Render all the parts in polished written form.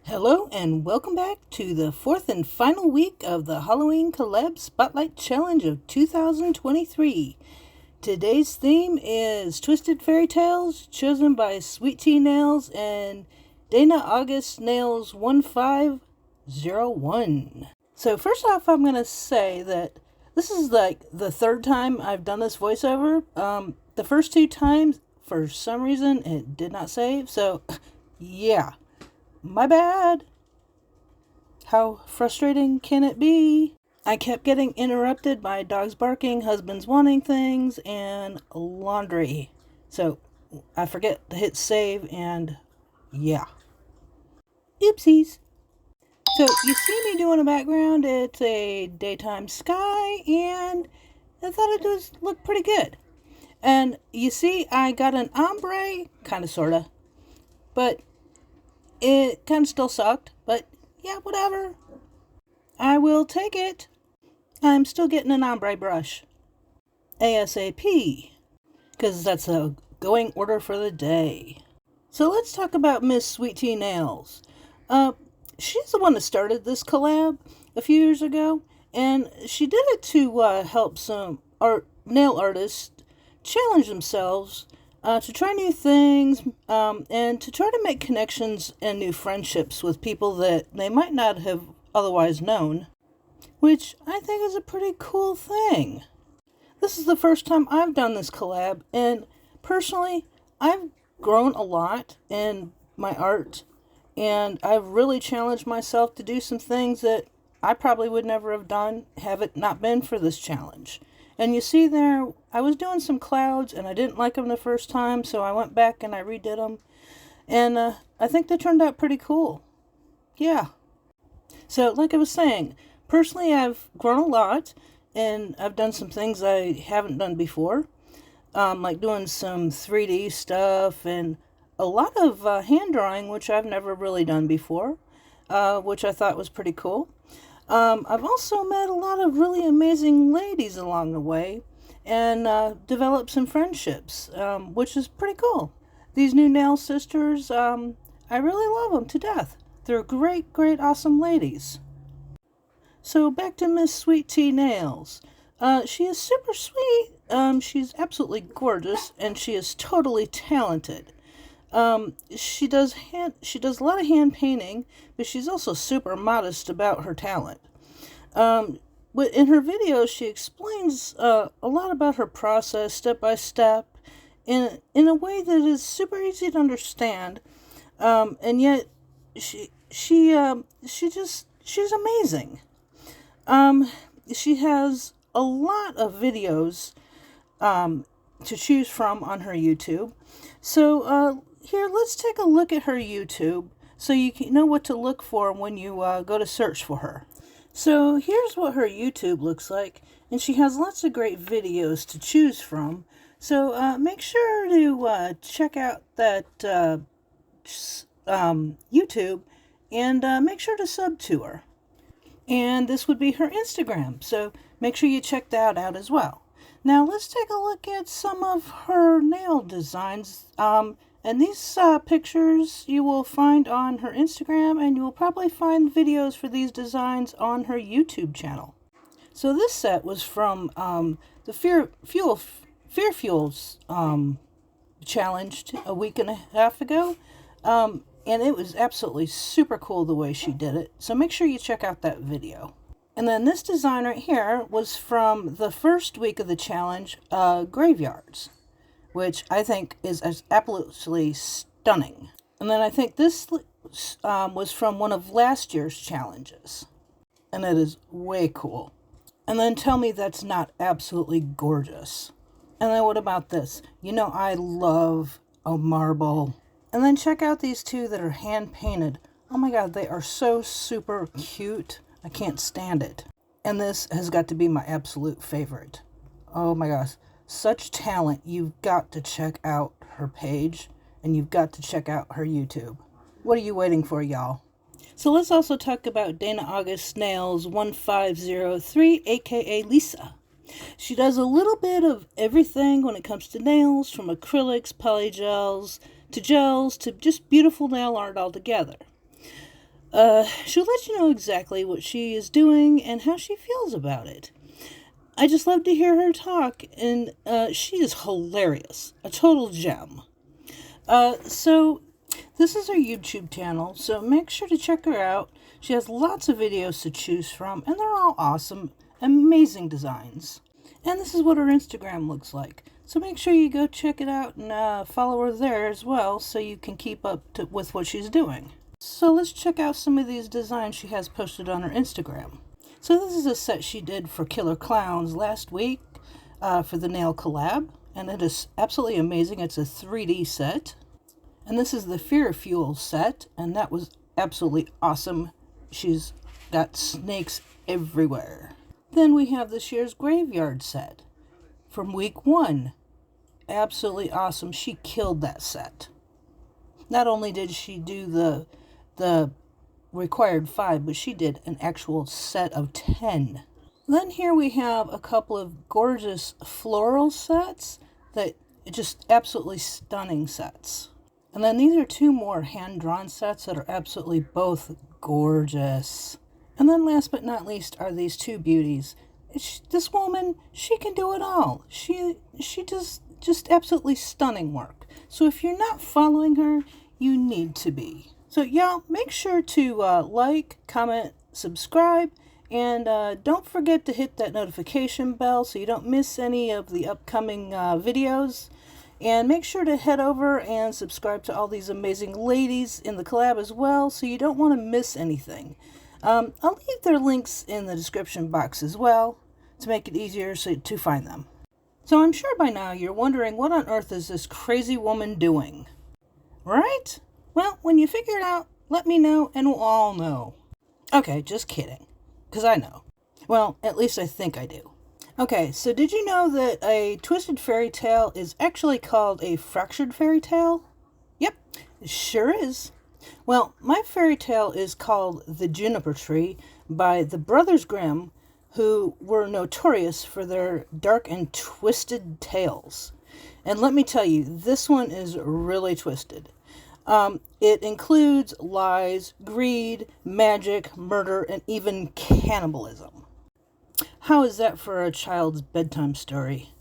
Hello and welcome back to the fourth and final week of the Halloween Collab Spotlight Challenge of 2023. Today's theme is Twisted Fairy Tales, chosen by Sweet Tea Nails and Dana August Nails 1501. So first off, I'm going to say that this is like the third time I've done this voiceover. The first two times, for some reason, it did not save, so yeah. My bad. How frustrating can it be? I kept getting interrupted by dogs barking, husbands wanting things, and laundry. So I forget to hit save and yeah. Oopsies. So you see me doing a background, it's a daytime sky, and I thought it does look pretty good. And you see I got an ombre, kinda sorta, but it kind of still sucked, but yeah, whatever. I will take it. I'm still getting an ombre brush. ASAP. Because that's a going order for the day. So let's talk about Miss Sweet Tea Nails. She's the one that started this collab a few years ago. And she did it to help some nail artists challenge themselves to try new things, and to try to make connections and new friendships with people that they might not have otherwise known, which I think is a pretty cool thing. This is the first time I've done this collab, and personally, I've grown a lot in my art, and I've really challenged myself to do some things that I probably would never have done had it not been for this challenge. And you see there, I was doing some clouds and I didn't like them the first time, so I went back and I redid them. And I think they turned out pretty cool. Yeah. So like I was saying, personally I've grown a lot and I've done some things I haven't done before. Like doing some 3D stuff and a lot of hand drawing, which I've never really done before, which I thought was pretty cool. I've also met a lot of really amazing ladies along the way and developed some friendships, which is pretty cool. These new nail sisters, I really love them to death. They're great, awesome ladies. So back to Miss Sweet Tea Nails. She is super sweet. She's absolutely gorgeous and she is totally talented. She does a lot of hand painting, but she's also super modest about her talent. But in her videos, she explains a lot about her process, step by step, in a way that is super easy to understand. And yet, she's amazing. She has a lot of videos to choose from on her YouTube. So here, let's take a look at her YouTube so you can know what to look for when you go to search for her. So here's what her YouTube looks like, and she has lots of great videos to choose from. So make sure to check out that YouTube and make sure to sub to her. And this would be her Instagram, so make sure you check that out as well. Now let's take a look at some of her nail designs. And these pictures you will find on her Instagram, and you will probably find videos for these designs on her YouTube channel. So this set was from the Fear Fuels challenge a week and a half ago. And it was absolutely super cool the way she did it. So make sure you check out that video. And then this design right here was from the first week of the challenge, Graveyards, which I think is absolutely stunning. And then I think this was from one of last year's challenges. And it is way cool. And then tell me that's not absolutely gorgeous. And then what about this? You know I love a marble. And then check out these two that are hand painted. Oh my god, they are so super cute. I can't stand it. And this has got to be my absolute favorite. Oh my gosh. Such talent. You've got to check out her page and you've got to check out her YouTube. What are you waiting for, y'all? So let's also talk about Dana August Nails 1503, aka Lisa. She does a little bit of everything when it comes to nails, from acrylics, polygels, to gels, to just beautiful nail art altogether. She'll let you know exactly what she is doing and how she feels about it. I just love to hear her talk, and she is hilarious. A total gem. So this is her YouTube channel, so make sure to check her out. She has lots of videos to choose from, and they're all awesome, amazing designs. And this is what her Instagram looks like. So make sure you go check it out and follow her there as well, so you can keep up with what she's doing. So let's check out some of these designs she has posted on her Instagram. So this is a set she did for Killer Clowns last week for the nail collab, and it is absolutely amazing. It's a 3D set. And this is the Fear Fuel set, and that was absolutely awesome. She's got snakes everywhere. Then we have this year's Graveyard set from week 1. Absolutely awesome. She killed that set. Not only did she do the required 5, but she did an actual set of 10. Then here we have a couple of gorgeous floral sets that just absolutely stunning sets. And then these are 2 more hand-drawn sets that are absolutely both gorgeous. And then last but not least are these 2 beauties. This woman, she can do it all. She does just absolutely stunning work. So if you're not following her, you need to be. So y'all, make sure to like, comment, subscribe, and don't forget to hit that notification bell so you don't miss any of the upcoming videos. And make sure to head over and subscribe to all these amazing ladies in the collab as well, so you don't want to miss anything. I'll leave their links in the description box as well to make it easier to find them. So I'm sure by now you're wondering, what on earth is this crazy woman doing? Right? Well, when you figure it out, let me know and we'll all know. Okay, just kidding. Because I know. Well, at least I think I do. Okay, so did you know that a twisted fairy tale is actually called a fractured fairy tale? Yep, it sure is. Well, my fairy tale is called The Juniper Tree by the Brothers Grimm, who were notorious for their dark and twisted tales. And let me tell you, this one is really twisted. It includes lies, greed, magic, murder, and even cannibalism. How is that for a child's bedtime story?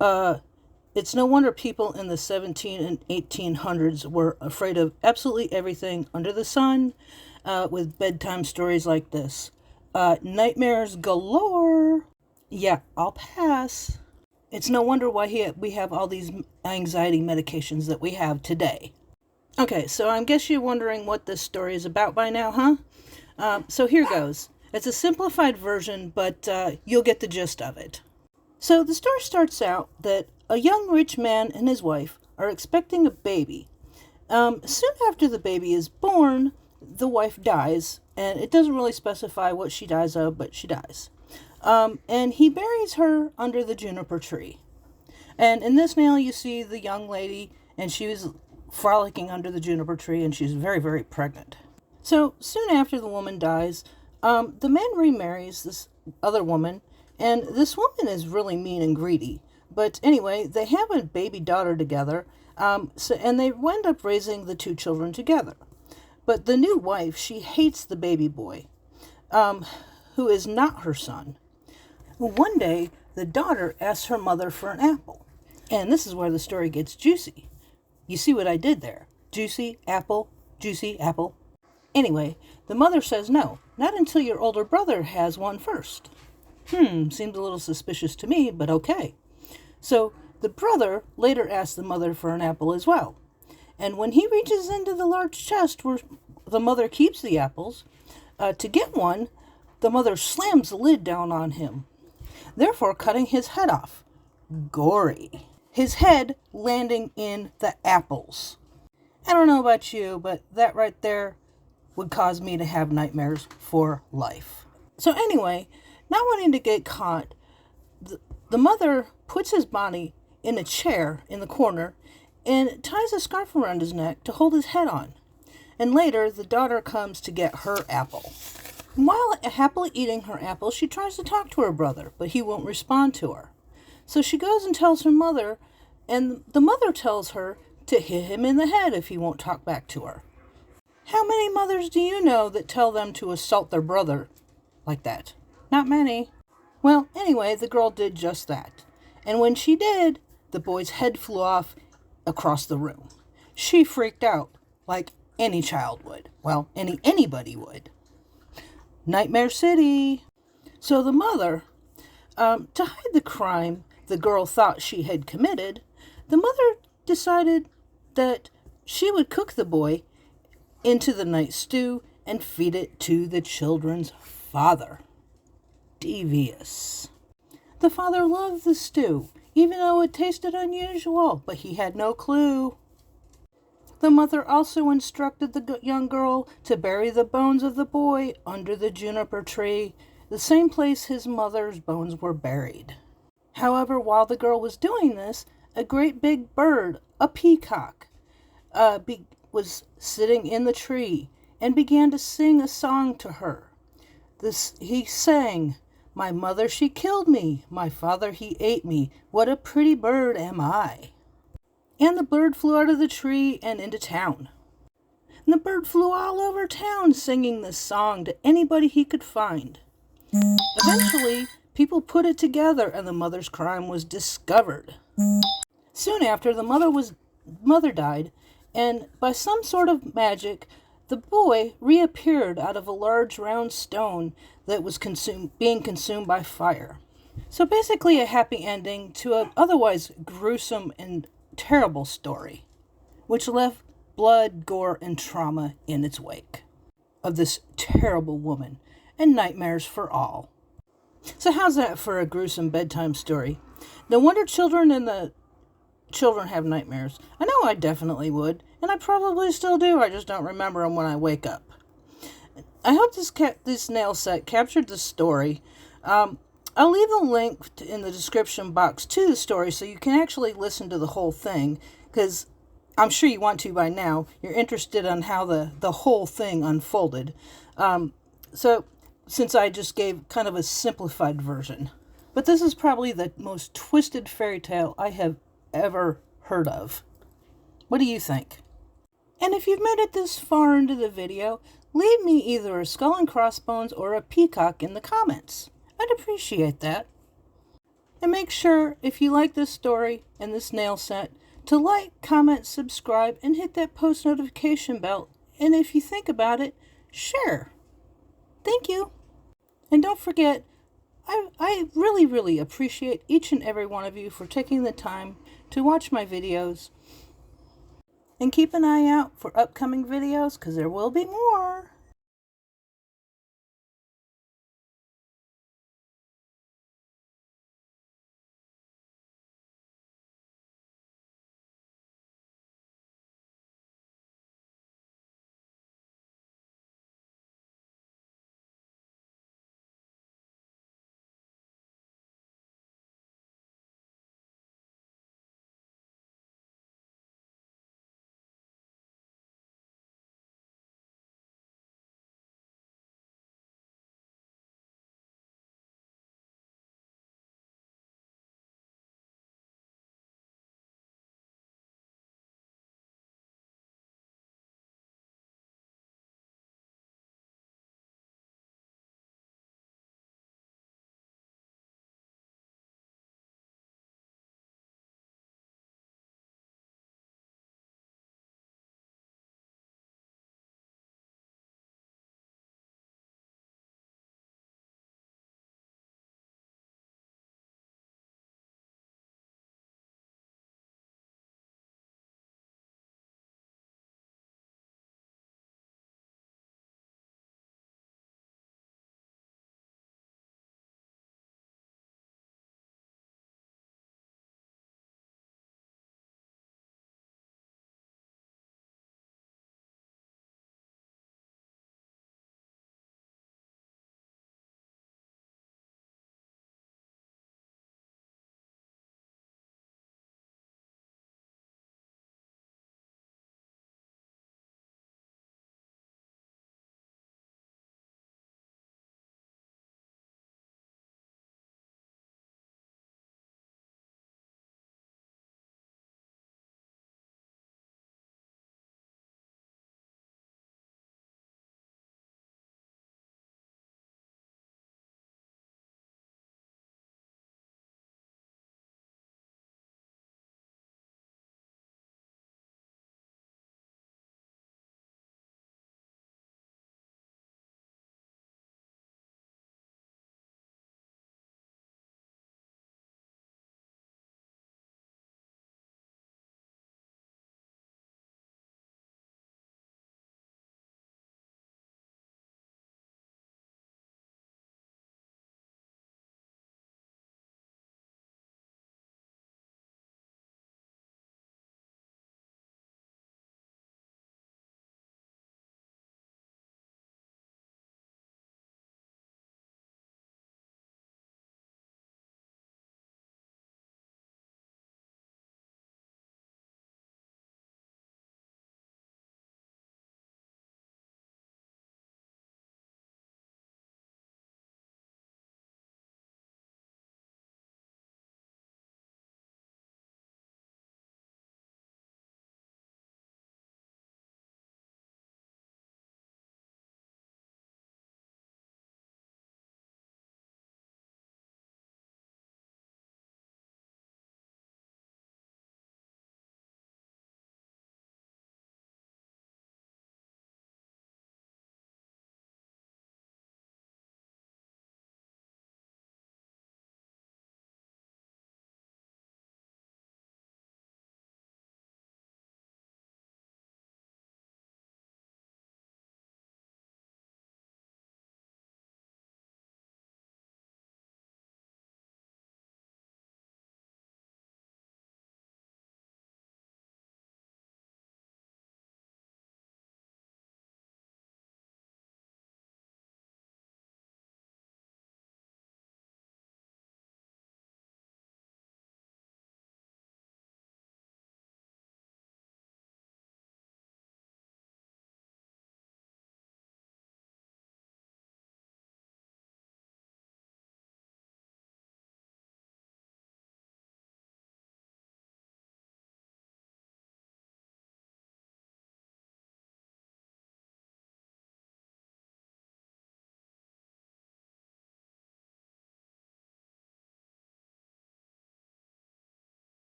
It's no wonder people in the 17 and 1800s were afraid of absolutely everything under the sun with bedtime stories like this. Nightmares galore. Yeah, I'll pass. It's no wonder why we have all these anxiety medications that we have today. Okay, so I guess you're wondering what this story is about by now, huh? So here goes. It's a simplified version, but you'll get the gist of it. So the story starts out that a young rich man and his wife are expecting a baby. Soon after the baby is born, the wife dies, and it doesn't really specify what she dies of, but she dies. And he buries her under the juniper tree. And in this nail, you see the young lady, and she was frolicking under the juniper tree, and she's very, very pregnant. So soon after the woman dies, the man remarries this other woman, and this woman is really mean and greedy. But anyway, they have a baby daughter together, and they wind up raising the 2 children together. But the new wife, she hates the baby boy, who is not her son. Well, one day, the daughter asks her mother for an apple. And this is where the story gets juicy. You see what I did there? Juicy apple. Anyway, the mother says no, not until your older brother has one first. Seems a little suspicious to me, but okay. So the brother later asks the mother for an apple as well. And when he reaches into the large chest where the mother keeps the apples, to get one, the mother slams the lid down on him, therefore cutting his head off. Gory. His head landing in the apples. I don't know about you, but that right there would cause me to have nightmares for life. So anyway, not wanting to get caught, the mother puts his body in a chair in the corner and ties a scarf around his neck to hold his head on. And later, the daughter comes to get her apple. While happily eating her apple, she tries to talk to her brother, but he won't respond to her. So she goes and tells her mother, and the mother tells her to hit him in the head if he won't talk back to her. How many mothers do you know that tell them to assault their brother like that? Not many. Well, anyway, the girl did just that. And when she did, the boy's head flew off across the room. She freaked out, like any child would. Well, anybody would. Nightmare City. So the mother, to hide the crime the girl thought she had committed, the mother decided that she would cook the boy into the night stew and feed it to the children's father. Devious. The father loved the stew, even though it tasted unusual, but he had no clue. The mother also instructed the young girl to bury the bones of the boy under the juniper tree, the same place his mother's bones were buried. However, while the girl was doing this, a great big bird, a peacock, was sitting in the tree and began to sing a song to her. He sang, "My mother, she killed me. My father, he ate me. What a pretty bird am I." And the bird flew out of the tree and into town. And the bird flew all over town singing this song to anybody he could find. Eventually, people put it together and the mother's crime was discovered. Soon after, the mother died, and by some sort of magic, the boy reappeared out of a large round stone that was being consumed by fire. So basically a happy ending to an otherwise gruesome and terrible story, which left blood, gore, and trauma in its wake of this terrible woman, and nightmares for all. So how's that for a gruesome bedtime story? No wonder children have nightmares. I know I definitely would, and I probably still do. I just don't remember them when I wake up. I hope this nail set captured the story. I'll leave a link in the description box to the story so you can actually listen to the whole thing, because I'm sure you want to by now. You're interested in how the whole thing unfolded. So since I just gave kind of a simplified version. But this is probably the most twisted fairy tale I have ever heard of. What do you think? And if you've made it this far into the video, leave me either a skull and crossbones or a peacock in the comments. I'd appreciate that. And make sure, if you like this story and this nail set, to like, comment, subscribe, and hit that post notification bell. And if you think about it, share. Thank you. And don't forget, I really, really appreciate each and every one of you for taking the time to watch my videos. And keep an eye out for upcoming videos, because there will be more.